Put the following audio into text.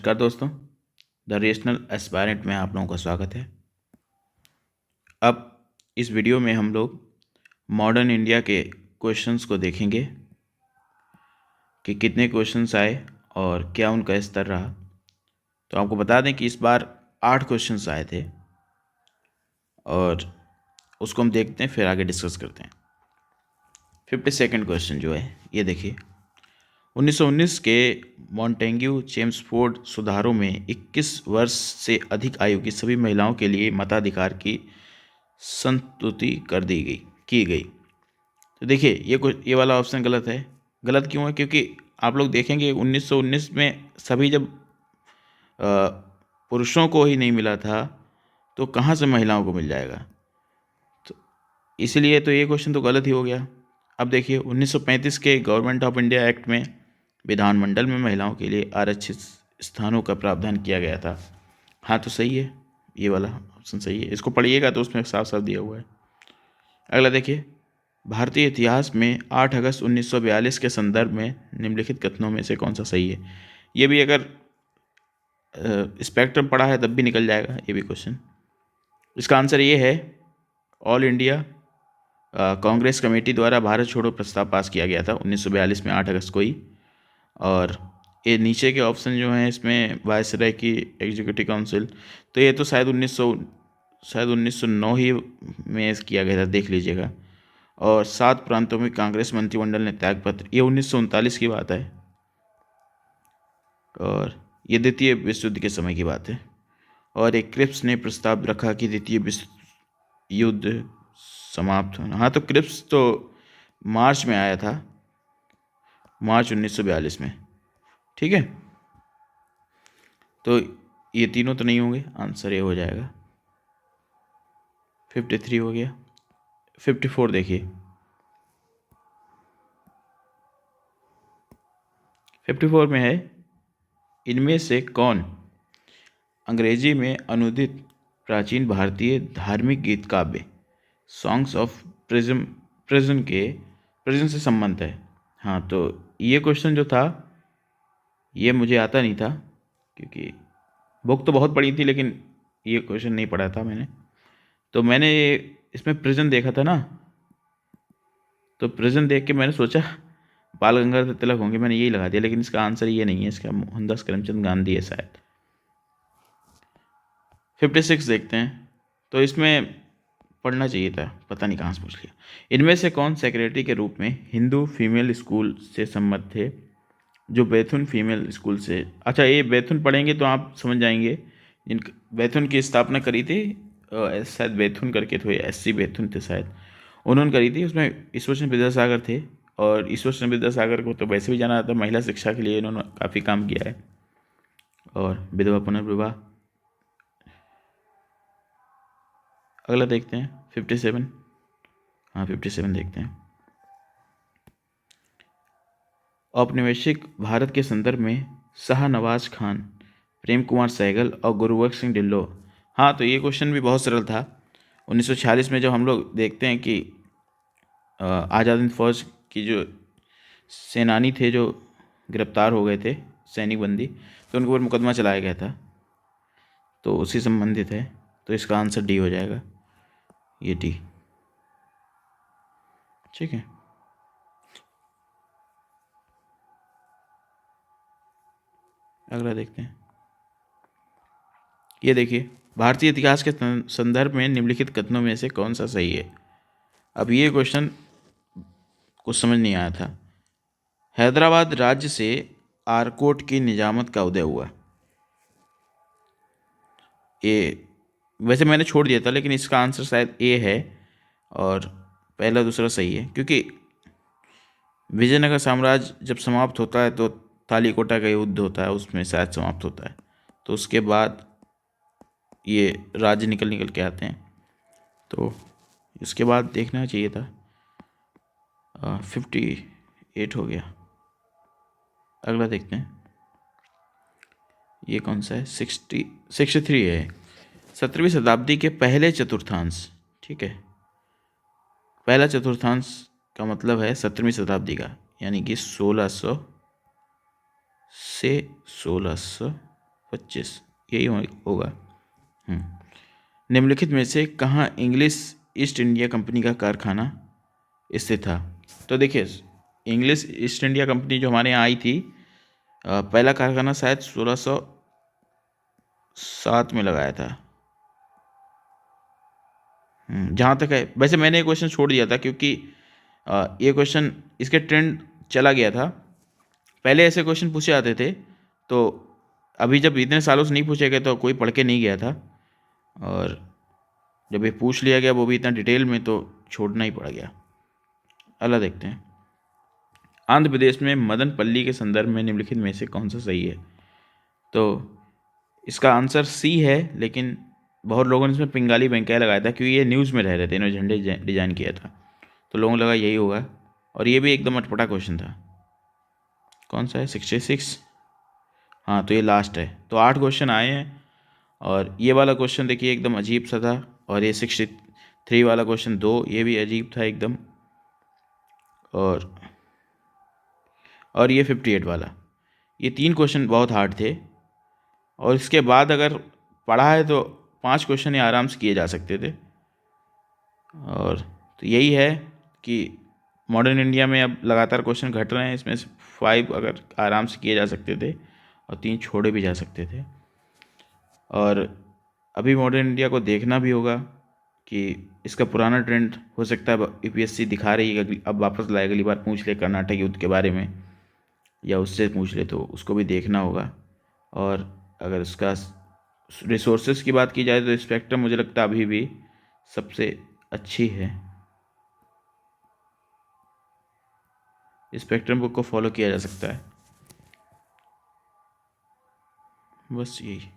नमस्कार दोस्तों, the rational aspirant में आप लोगों का स्वागत है। अब इस वीडियो में हम लोग मॉडर्न इंडिया के क्वेश्चंस को देखेंगे कि कितने क्वेश्चंस आए और क्या उनका स्तर रहा। तो आपको बता दें कि इस बार 8 क्वेश्चंस आए थे और उसको हम देखते हैं, फिर आगे डिस्कस करते हैं। 52nd क्वेश्चन जो है ये देखिए, 1919 के मॉन्टेग्यू चेम्सफोर्ड सुधारों में 21 वर्ष से अधिक आयु की सभी महिलाओं के लिए मताधिकार की संस्तुति की गई। तो देखिए ये वाला ऑप्शन गलत है। गलत क्यों है? क्योंकि आप लोग देखेंगे 1919 में सभी जब पुरुषों को ही नहीं मिला था तो कहाँ से महिलाओं को मिल जाएगा। तो इसलिए तो ये क्वेश्चन तो गलत ही हो गया। अब देखिए 1935 के गवर्नमेंट ऑफ इंडिया एक्ट में विधानमंडल में महिलाओं के लिए आरक्षित स्थानों का प्रावधान किया गया था। हाँ, तो सही है, ये वाला ऑप्शन सही है। इसको पढ़िएगा तो उसमें साफ साफ दिया हुआ है। अगला देखिए, भारतीय इतिहास में 8 अगस्त 1942 के संदर्भ में निम्नलिखित कथनों में से कौन सा सही है। ये भी अगर स्पेक्ट्रम पढ़ा है तब भी निकल जाएगा ये भी क्वेश्चन। इसका आंसर ये है, ऑल इंडिया कांग्रेस कमेटी द्वारा भारत छोड़ो प्रस्ताव पास किया गया था 1942 में 8 अगस्त को ही। और ये नीचे के ऑप्शन जो हैं इसमें वायसराय की एग्जीक्यूटिव काउंसिल, तो ये तो शायद 1909 ही में किया गया था, देख लीजिएगा। और 7 प्रांतों में कांग्रेस मंत्रिमंडल ने त्यागपत्र, ये 1939 की बात है और ये द्वितीय विश्व युद्ध के समय की बात है। और एक क्रिप्स ने प्रस्ताव रखा कि द्वितीय विश्व युद्ध समाप्त होना। हाँ, तो क्रिप्स तो मार्च में आया था, मार्च 1942 में। ठीक है, तो ये तीनों तो नहीं होंगे, आंसर ये हो जाएगा। 53 हो गया। 54 देखिए, 54 में है, इनमें से कौन अंग्रेजी में अनुदित प्राचीन भारतीय धार्मिक गीत काव्य सॉन्ग्स ऑफ प्रिजन से संबंध है। हाँ, तो ये क्वेश्चन जो था ये मुझे आता नहीं था क्योंकि बुक तो बहुत पढ़ी थी लेकिन ये क्वेश्चन नहीं पढ़ा था मैंने। तो मैंने इसमें प्रिजन देखा था ना, तो प्रिजन देख के मैंने सोचा बाल गंगाधर तिलक होंगे, मैंने यही लगा दिया, लेकिन इसका आंसर ये नहीं है, इसका मोहनदास करमचंद गांधी है शायद। 56 देखते हैं, तो इसमें पढ़ना चाहिए था, पता नहीं कहाँ से पूछ लिया। इनमें से कौन सेक्रेटरी के रूप में हिंदू फीमेल स्कूल से सम्मत थे जो बैथुन फीमेल स्कूल से। अच्छा, ये बैथुन पढ़ेंगे तो आप समझ जाएंगे। जिन बैथुन की स्थापना करी थी शायद बैथुन करके थे, SC बैथुन थे शायद, उन्होंने करी थी। उसमें ईश्वरचंद्र विद्यासागर थे और ईश्वरचंद्र विद्यासागर को तो वैसे भी जाना जाता है, महिला शिक्षा के लिए इन्होंने काफ़ी काम किया है और विधवा पुनर्विवाह। अगला देखते हैं 57। हाँ, 57 देखते हैं। औपनिवेशिक भारत के संदर्भ में शाहनवाज खान, प्रेम कुमार सहगल और गुरुबख्श सिंह ढिल्लो। हाँ, तो ये क्वेश्चन भी बहुत सरल था। 1946 में जब हम लोग देखते हैं कि आज़ाद हिंद फौज की जो सेनानी थे जो गिरफ्तार हो गए थे, सैनिक बंदी, तो उनके ऊपर मुकदमा चलाया गया था, तो उसी संबंधित है। तो इसका आंसर डी हो जाएगा, ये डी। ठीक है, अगला देखते हैं। ये देखिए, भारतीय इतिहास के संदर्भ में निम्नलिखित कथनों में से कौन सा सही है। अब ये क्वेश्चन कुछ समझ नहीं आया था। हैदराबाद राज्य से आरकोट की निजामत का उदय हुआ। ये वैसे मैंने छोड़ दिया था, लेकिन इसका आंसर शायद ए है और पहला दूसरा सही है, क्योंकि विजयनगर साम्राज्य जब समाप्त होता है तो तालीकोटा का युद्ध होता है, उसमें शायद समाप्त होता है, तो उसके बाद ये राज्य निकल के आते हैं, तो इसके बाद देखना चाहिए था। 58 हो गया। अगला देखते हैं, ये कौन सा है, 63 है। 17वीं शताब्दी के पहले चतुर्थांश। ठीक है, पहला चतुर्थांश का मतलब है 17वीं शताब्दी का, यानी कि 1600 से 1650 25 यही होगा। निम्नलिखित में से कहाँ इंग्लिश ईस्ट इंडिया कंपनी का कारखाना स्थित था? तो देखिए, इंग्लिश ईस्ट इंडिया कंपनी जो हमारे यहाँ आई थी, पहला कारखाना शायद 1607 में लगाया था। जहाँ तक है, वैसे मैंने ये क्वेश्चन छोड़ दिया था क्योंकि ये क्वेश्चन इसके ट्रेंड चला गया था। पहले ऐसे क्वेश्चन पूछे जाते थे, तो अभी जब इतने सालों से नहीं पूछे गए तो कोई पढ़ के नहीं गया था, और जब ये पूछ लिया गया वो भी इतना डिटेल में, तो छोड़ना ही पड़ गया। अगला देखते हैं। आंध्र प्रदेश में मदनपल्ली के संदर्भ में निम्नलिखित में से कौन सा सही है? तो इसका आंसर सी है, लेकिन बहुत लोगों ने इसमें पिंगाली वेंकैया लगाया था क्योंकि ये न्यूज़ में रह रहे थे, इन्होंने झंडे डिजाइन किया था, तो लोगों को लगा यही होगा, और ये भी एकदम अटपटा क्वेश्चन था। कौन सा है? 66। हाँ, तो ये लास्ट है। तो 8 क्वेश्चन आए हैं, और ये वाला क्वेश्चन देखिए एकदम अजीब सा था, और ये 63 वाला क्वेश्चन 2, ये भी अजीब था एकदम, और ये 58 वाला, ये 3 क्वेश्चन बहुत हार्ड थे। और इसके बाद अगर पढ़ा है तो 5 क्वेश्चन ये आराम से किए जा सकते थे। और तो यही है कि मॉडर्न इंडिया में अब लगातार क्वेश्चन घट रहे हैं, इसमें से 5 अगर आराम से किए जा सकते थे और 3 छोड़े भी जा सकते थे। और अभी मॉडर्न इंडिया को देखना भी होगा कि इसका पुराना ट्रेंड हो सकता है यूपीएससी दिखा रही है, अब वापस लाए, अगली बार पूछ ले कर्नाटक युद्ध के बारे में या उससे पूछ ले, तो उसको भी देखना होगा। और अगर उसका रिसोर्सेज की बात की जाए तो स्पेक्ट्रम मुझे लगता है अभी भी सबसे अच्छी है, स्पेक्ट्रम बुक को फॉलो किया जा सकता है। बस यही।